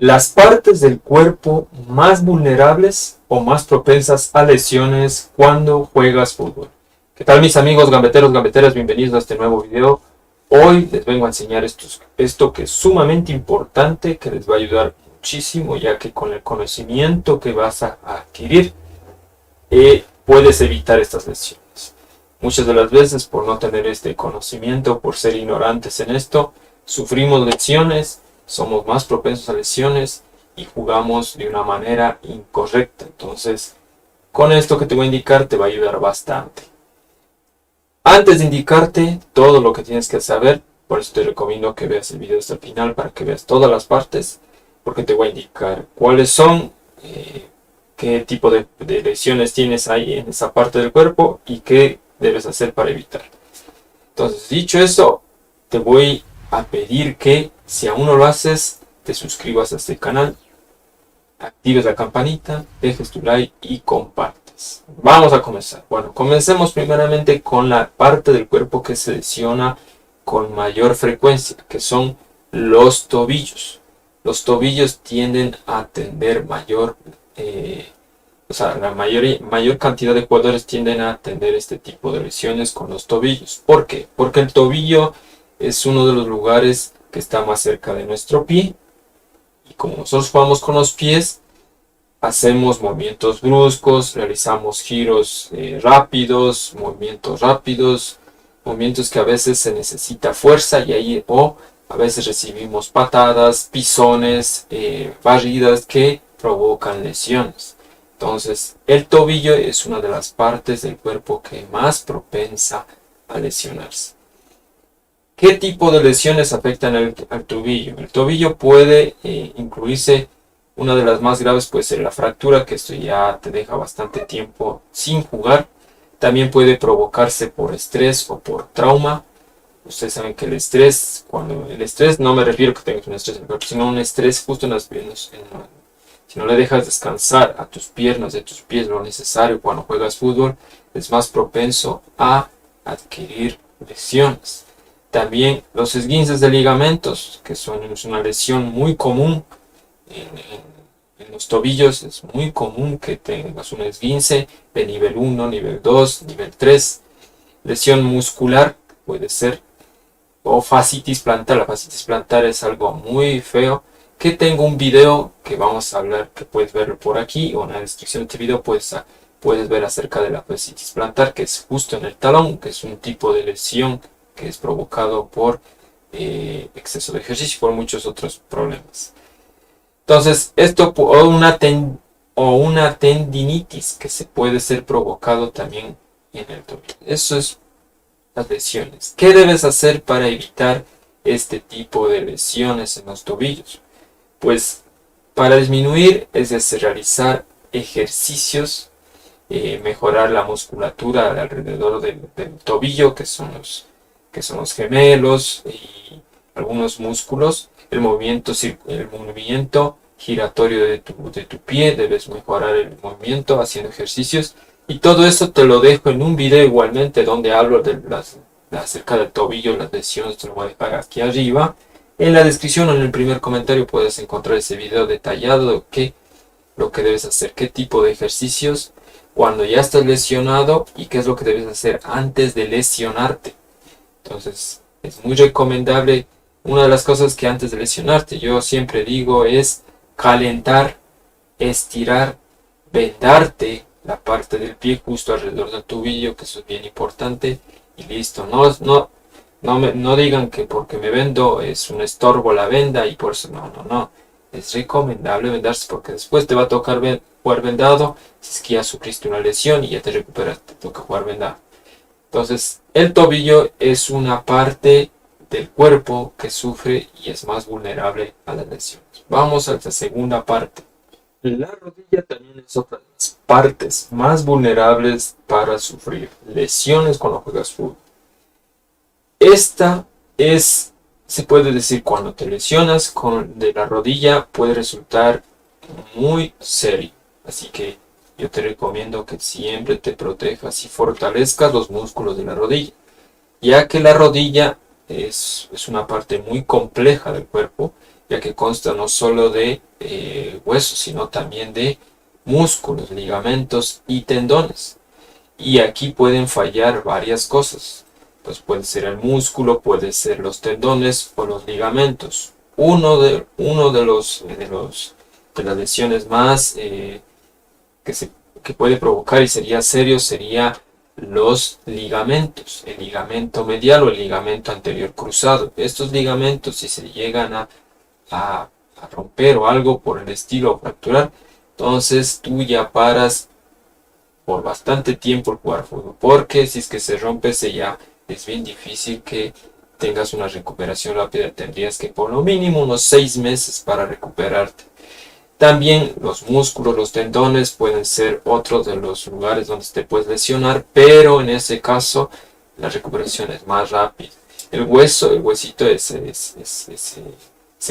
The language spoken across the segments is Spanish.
Las partes del cuerpo más vulnerables o más propensas a lesiones cuando juegas fútbol. ¿Qué tal mis amigos gambeteros, gambeteras? Bienvenidos a este nuevo video. Hoy les vengo a enseñar esto que es sumamente importante, que les va a ayudar muchísimo, ya que con el conocimiento que vas a adquirir puedes evitar estas lesiones. Muchas de las veces por no tener este conocimiento, por ser ignorantes en esto, sufrimos lesiones, somos más propensos a lesiones y jugamos de una manera incorrecta. Entonces, con esto que te voy a indicar te va a ayudar bastante. Antes de indicarte todo lo que tienes que saber, por eso te recomiendo que veas el video hasta el final para que veas todas las partes, porque te voy a indicar cuáles son, qué tipo de lesiones tienes ahí en esa parte del cuerpo y qué debes hacer para evitar. Entonces, dicho eso, te voy a pedir que si aún no lo haces, te suscribas a este canal, actives la campanita, dejes tu like y compartas. Vamos a comenzar. Bueno, comencemos primeramente con la parte del cuerpo que se lesiona con mayor frecuencia, que son los tobillos. Los tobillos tienden a tener la mayor cantidad de jugadores tienden a tener este tipo de lesiones con los tobillos. ¿Por qué? Porque el tobillo es uno de los lugares que está más cerca de nuestro pie. Y como nosotros jugamos con los pies, hacemos movimientos bruscos, realizamos giros rápidos, movimientos que a veces se necesita fuerza o a veces recibimos patadas, pisones, barridas que provocan lesiones. Entonces, el tobillo es una de las partes del cuerpo que más propensa a lesionarse. ¿Qué tipo de lesiones afectan al tobillo? El tobillo puede incluirse, una de las más graves puede ser la fractura, que esto ya te deja bastante tiempo sin jugar. También puede provocarse por estrés o por trauma. Ustedes saben que el estrés no me refiero a que tengas un estrés en el cuerpo, sino un estrés justo en las piernas. Si no le dejas descansar a tus piernas, de tus pies lo necesario cuando juegas fútbol, es más propenso a adquirir lesiones. También los esguinces de ligamentos, que son una lesión muy común en los tobillos. Es muy común que tengas un esguince de nivel 1, nivel 2, nivel 3. Lesión muscular puede ser, o fascitis plantar. La fascitis plantar es algo muy feo, que tengo un video que vamos a hablar, que puedes verlo por aquí, o en la descripción de este video puedes ver acerca de la fascitis plantar, que es justo en el talón, que es un tipo de lesión que es provocado por exceso de ejercicio y por muchos otros problemas. Entonces, esto o una tendinitis que se puede ser provocado también en el tobillo. Eso es las lesiones. ¿Qué debes hacer para evitar este tipo de lesiones en los tobillos? Pues para disminuir es realizar ejercicios, mejorar la musculatura alrededor del tobillo, que son los gemelos y algunos músculos. El movimiento giratorio de tu pie, debes mejorar el movimiento haciendo ejercicios. Y todo eso te lo dejo en un video igualmente, donde hablo acerca del tobillo, las lesiones. Te lo voy a dejar aquí arriba. En la descripción o en el primer comentario puedes encontrar ese video detallado de lo que debes hacer, qué tipo de ejercicios cuando ya estás lesionado y qué es lo que debes hacer antes de lesionarte. Entonces, es muy recomendable. Una de las cosas que antes de lesionarte, yo siempre digo, es calentar, estirar, vendarte la parte del pie justo alrededor del tobillo, que eso es bien importante, y listo. No digan que porque me vendo es un estorbo la venda y por eso no. Es recomendable vendarse, porque después te va a tocar jugar vendado si es que ya sufriste una lesión y ya te recuperas, te toca jugar vendado. Entonces, el tobillo es una parte del cuerpo que sufre y es más vulnerable a las lesiones. Vamos a la segunda parte. La rodilla también es otra de las partes más vulnerables para sufrir lesiones cuando juegas fútbol. Se puede decir, cuando te lesionas de la rodilla puede resultar muy serio. Así que yo te recomiendo que siempre te protejas y fortalezcas los músculos de la rodilla, ya que la rodilla es una parte muy compleja del cuerpo ya que consta no solo de huesos, sino también de músculos, ligamentos y tendones. Y aquí pueden fallar varias cosas. Pues puede ser el músculo, puede ser los tendones o los ligamentos. De las lesiones más que puede provocar y sería serio sería los ligamentos, el ligamento medial o el ligamento anterior cruzado. Estos ligamentos, si se llegan a romper o algo por el estilo o fracturar, entonces tú ya paras por bastante tiempo el jugar fútbol, porque si es que se rompe ya es bien difícil que tengas una recuperación rápida. Tendrías que por lo mínimo unos 6 meses para recuperarte. También los músculos, los tendones pueden ser otro de los lugares donde te puedes lesionar, pero en ese caso la recuperación es más rápida. El huesito, ese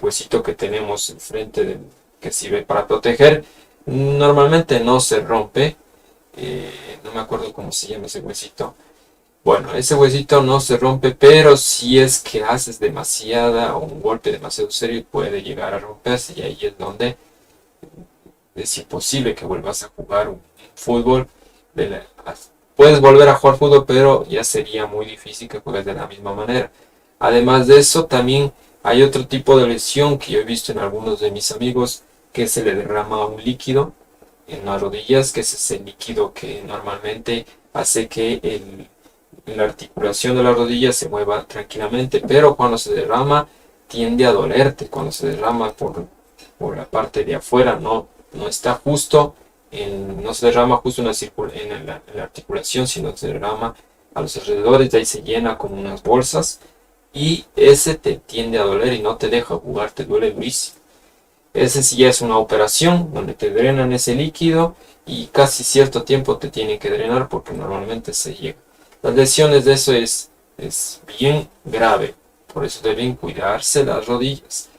huesito que tenemos enfrente que sirve para proteger, normalmente no se rompe. No me acuerdo cómo se llama ese huesito. Bueno, ese huesito no se rompe, pero si es que haces demasiada o un golpe demasiado serio puede llegar a romperse, y ahí es donde es imposible que vuelvas a jugar un fútbol. Puedes volver a jugar fútbol, pero ya sería muy difícil que juegues de la misma manera. Además de eso, también hay otro tipo de lesión que yo he visto en algunos de mis amigos, que se le derrama un líquido en las rodillas, que es ese líquido que normalmente hace que la articulación de la rodilla se mueva tranquilamente, pero cuando se derrama tiende a dolerte. Cuando se derrama por la parte de afuera, no está justo, no se derrama justo en la articulación, sino se derrama a los alrededores, de ahí se llena como unas bolsas, y ese te tiende a doler y no te deja jugar, te duele durísimo. Ese sí ya es una operación donde te drenan ese líquido y casi cierto tiempo te tienen que drenar porque normalmente se llega. Las lesiones de eso es bien grave, por eso deben cuidarse las rodillas.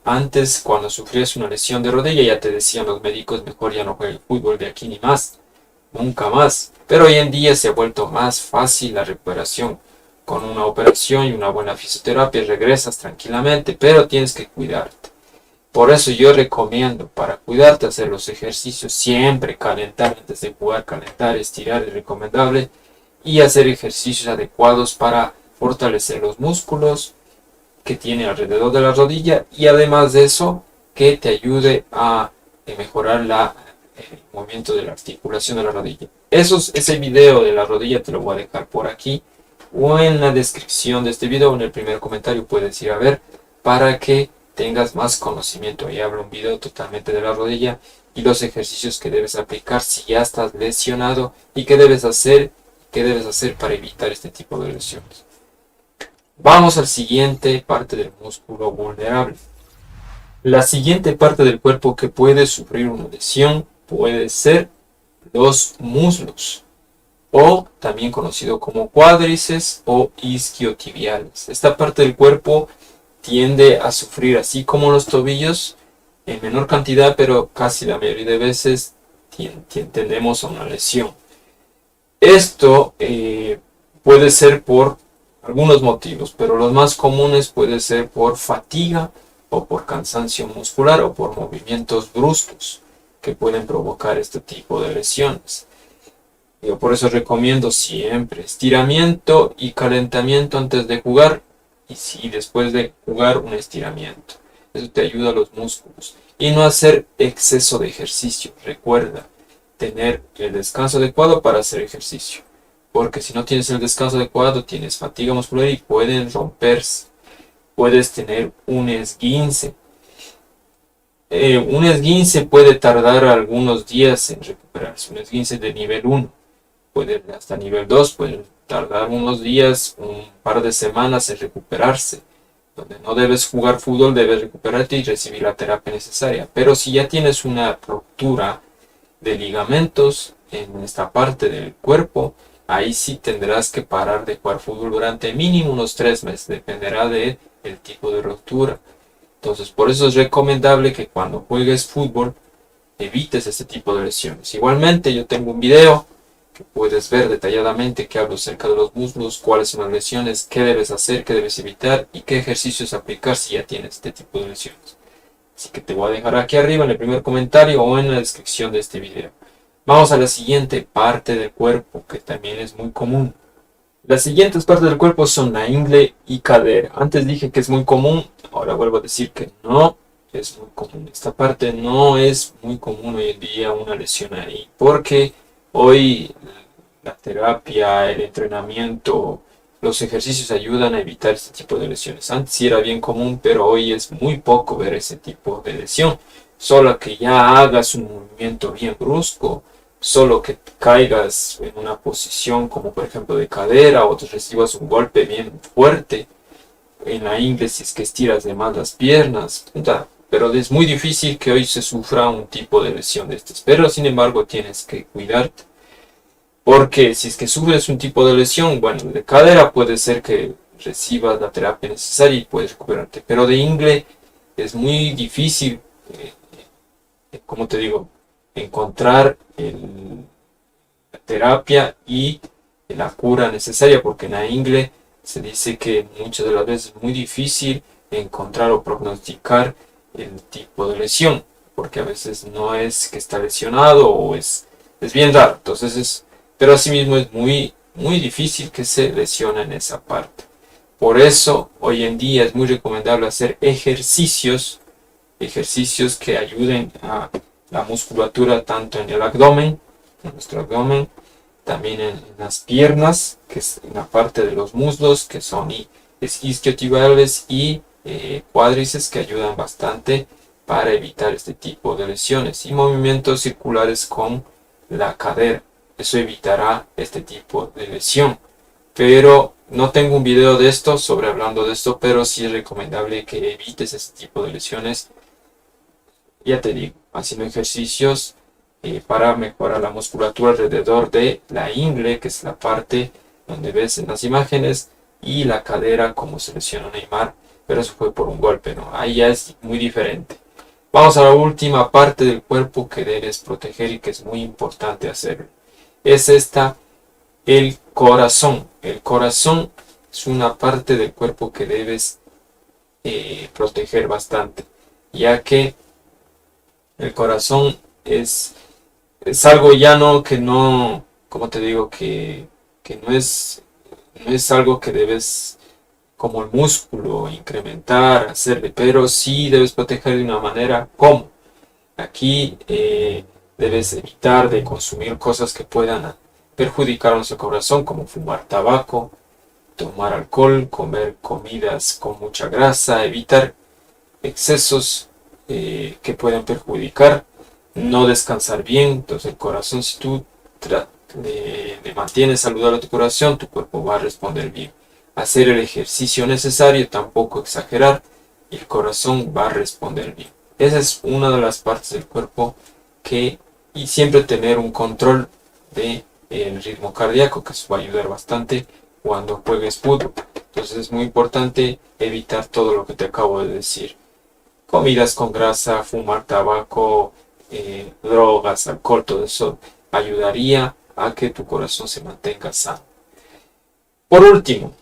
Antes cuando sufrías una lesión de rodilla ya te decían los médicos, mejor ya no juegues fútbol de aquí ni más, nunca más. Pero hoy en día se ha vuelto más fácil la recuperación. Con una operación y una buena fisioterapia regresas tranquilamente, pero tienes que cuidarte. Por eso yo recomiendo, para cuidarte, hacer los ejercicios siempre, calentar antes de jugar, calentar, estirar es recomendable, y hacer ejercicios adecuados para fortalecer los músculos que tiene alrededor de la rodilla, y además de eso que te ayude a mejorar el movimiento de la articulación de la rodilla. Ese video de la rodilla te lo voy a dejar por aquí o en la descripción de este video o en el primer comentario, puedes ir a ver para que tengas más conocimiento. Ahí hablo un video totalmente de la rodilla y los ejercicios que debes aplicar si ya estás lesionado y qué debes hacer para evitar este tipo de lesiones. Vamos a la siguiente parte del músculo vulnerable. La siguiente parte del cuerpo que puede sufrir una lesión puede ser los muslos, o también conocido como cuádriceps o isquiotibiales. Esta parte del cuerpo tiende a sufrir, así como los tobillos, en menor cantidad, pero casi la mayoría de veces tendemos a una lesión. Esto puede ser por algunos motivos, pero los más comunes puede ser por fatiga o por cansancio muscular o por movimientos bruscos que pueden provocar este tipo de lesiones. Yo por eso recomiendo siempre estiramiento y calentamiento antes de jugar, y si después de jugar un estiramiento. Eso te ayuda a los músculos. Y no hacer exceso de ejercicio. Recuerda tener el descanso adecuado para hacer ejercicio, porque si no tienes el descanso adecuado tienes fatiga muscular y pueden romperse. Puedes tener un esguince. Un esguince puede tardar algunos días en recuperarse. Un esguince de nivel 1. Hasta nivel 2 pueden tardar unos días, un par de semanas en recuperarse. Donde no debes jugar fútbol, debes recuperarte y recibir la terapia necesaria. Pero si ya tienes una ruptura de ligamentos en esta parte del cuerpo, ahí sí tendrás que parar de jugar fútbol durante mínimo unos 3 meses. Dependerá del tipo de ruptura. Entonces, por eso es recomendable que cuando juegues fútbol evites este tipo de lesiones. Igualmente, yo tengo un video que puedes ver detalladamente, que hablo acerca de los muslos, cuáles son las lesiones, qué debes hacer, qué debes evitar y qué ejercicios aplicar si ya tienes este tipo de lesiones. Así que te voy a dejar aquí arriba en el primer comentario o en la descripción de este video. Vamos a la siguiente parte del cuerpo, que también es muy común. Las siguientes partes del cuerpo son la ingle y cadera. Antes dije que es muy común, ahora vuelvo a decir que no es muy común. Esta parte no es muy común hoy en día una lesión ahí, porque hoy la terapia, el entrenamiento, los ejercicios ayudan a evitar este tipo de lesiones. Antes sí era bien común, pero hoy es muy poco ver ese tipo de lesión. Solo que ya hagas un movimiento bien brusco, solo que caigas en una posición como por ejemplo de cadera o te recibas un golpe bien fuerte en la ingle si es que estiras de más las piernas. Pero es muy difícil que hoy se sufra un tipo de lesión de estas. Pero sin embargo tienes que cuidarte. Porque si es que sufres un tipo de lesión, bueno, de cadera puede ser que recibas la terapia necesaria y puedes recuperarte. Pero de ingle es muy difícil, como te digo, encontrar la terapia y la cura necesaria. Porque en la ingle se dice que muchas de las veces es muy difícil encontrar o prognosticar el tipo de lesión. Porque a veces no es que está lesionado o es bien raro. Entonces pero asimismo es muy difícil que se lesione en esa parte. Por eso hoy en día es muy recomendable hacer ejercicios que ayuden a la musculatura tanto en el abdomen, en nuestro abdomen, también en las piernas, que es en la parte de los muslos, que son isquiotibiales y cuádriceps, que ayudan bastante para evitar este tipo de lesiones, y movimientos circulares con la cadera. Eso evitará este tipo de lesión. Pero no tengo un video de esto hablando de esto, pero sí es recomendable que evites este tipo de lesiones. Ya te digo, haciendo ejercicios para mejorar la musculatura alrededor de la ingle, que es la parte donde ves en las imágenes, y la cadera como se lesionó Neymar, pero eso fue por un golpe, ¿no? Ahí ya es muy diferente. Vamos a la última parte del cuerpo que debes proteger y que es muy importante hacerlo. Es el corazón. El corazón es una parte del cuerpo que debes proteger bastante, ya que el corazón es algo llano que no, como te digo, que no es algo que debes, como el músculo, incrementar, hacerle, pero sí debes proteger de una manera como. Aquí debes evitar de consumir cosas que puedan perjudicar a nuestro corazón, como fumar tabaco, tomar alcohol, comer comidas con mucha grasa, evitar excesos que puedan perjudicar, no descansar bien. Entonces el corazón, si tú le mantienes saludable a tu corazón, tu cuerpo va a responder bien. Hacer el ejercicio necesario, tampoco exagerar, y el corazón va a responder bien. Esa es una de las partes del cuerpo y siempre tener un control de el ritmo cardíaco, que eso va a ayudar bastante cuando juegues fútbol. Entonces es muy importante evitar todo lo que te acabo de decir: comidas con grasa, fumar tabaco, drogas, alcohol. Todo eso ayudaría a que tu corazón se mantenga sano. Por último,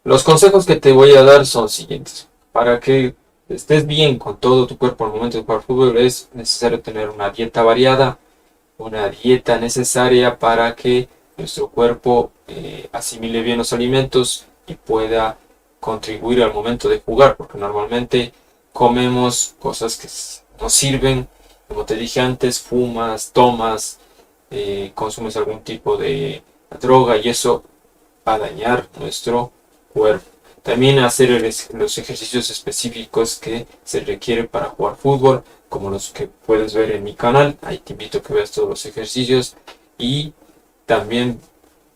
los consejos que te voy a dar son los siguientes. Para que estés bien con todo tu cuerpo al momento de jugar fútbol, es necesario tener una dieta variada, una dieta necesaria para que nuestro cuerpo asimile bien los alimentos y pueda contribuir al momento de jugar, porque normalmente comemos cosas que nos sirven, como te dije antes, fumas, tomas, consumes algún tipo de droga, y eso va a dañar nuestro cuerpo. También hacer los ejercicios específicos que se requieren para jugar fútbol, como los que puedes ver en mi canal. Ahí te invito a que veas todos los ejercicios, y también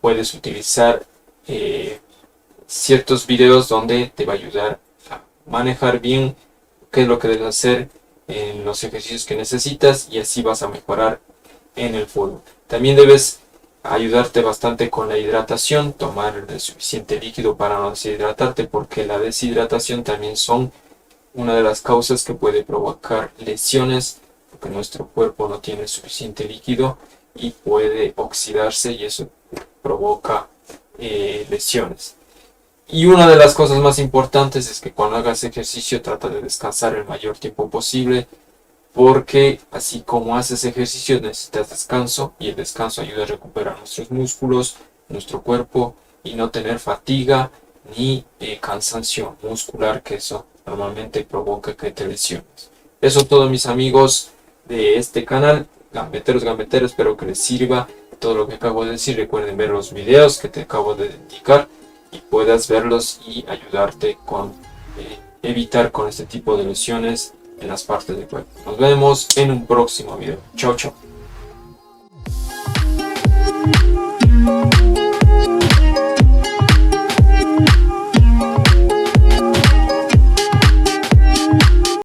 puedes utilizar ciertos videos donde te va a ayudar a manejar bien qué es lo que debes hacer en los ejercicios que necesitas, y así vas a mejorar en el fútbol. También debes ayudarte bastante con la hidratación, tomar el suficiente líquido para no deshidratarte, porque la deshidratación también son una de las causas que puede provocar lesiones, porque nuestro cuerpo no tiene suficiente líquido y puede oxidarse y eso provoca lesiones. Y una de las cosas más importantes es que cuando hagas ejercicio trata de descansar el mayor tiempo posible, porque así como haces ejercicio necesitas descanso y el descanso ayuda a recuperar nuestros músculos, nuestro cuerpo y no tener fatiga ni cansancio muscular, que eso normalmente provoca que te lesiones. Eso es todo, mis amigos de este canal, gambeteros, espero que les sirva todo lo que acabo de decir. Recuerden ver los videos que te acabo de indicar y puedas verlos y ayudarte con evitar con este tipo de lesiones en las partes del cuerpo. Nos vemos en un próximo video. Chao, chao.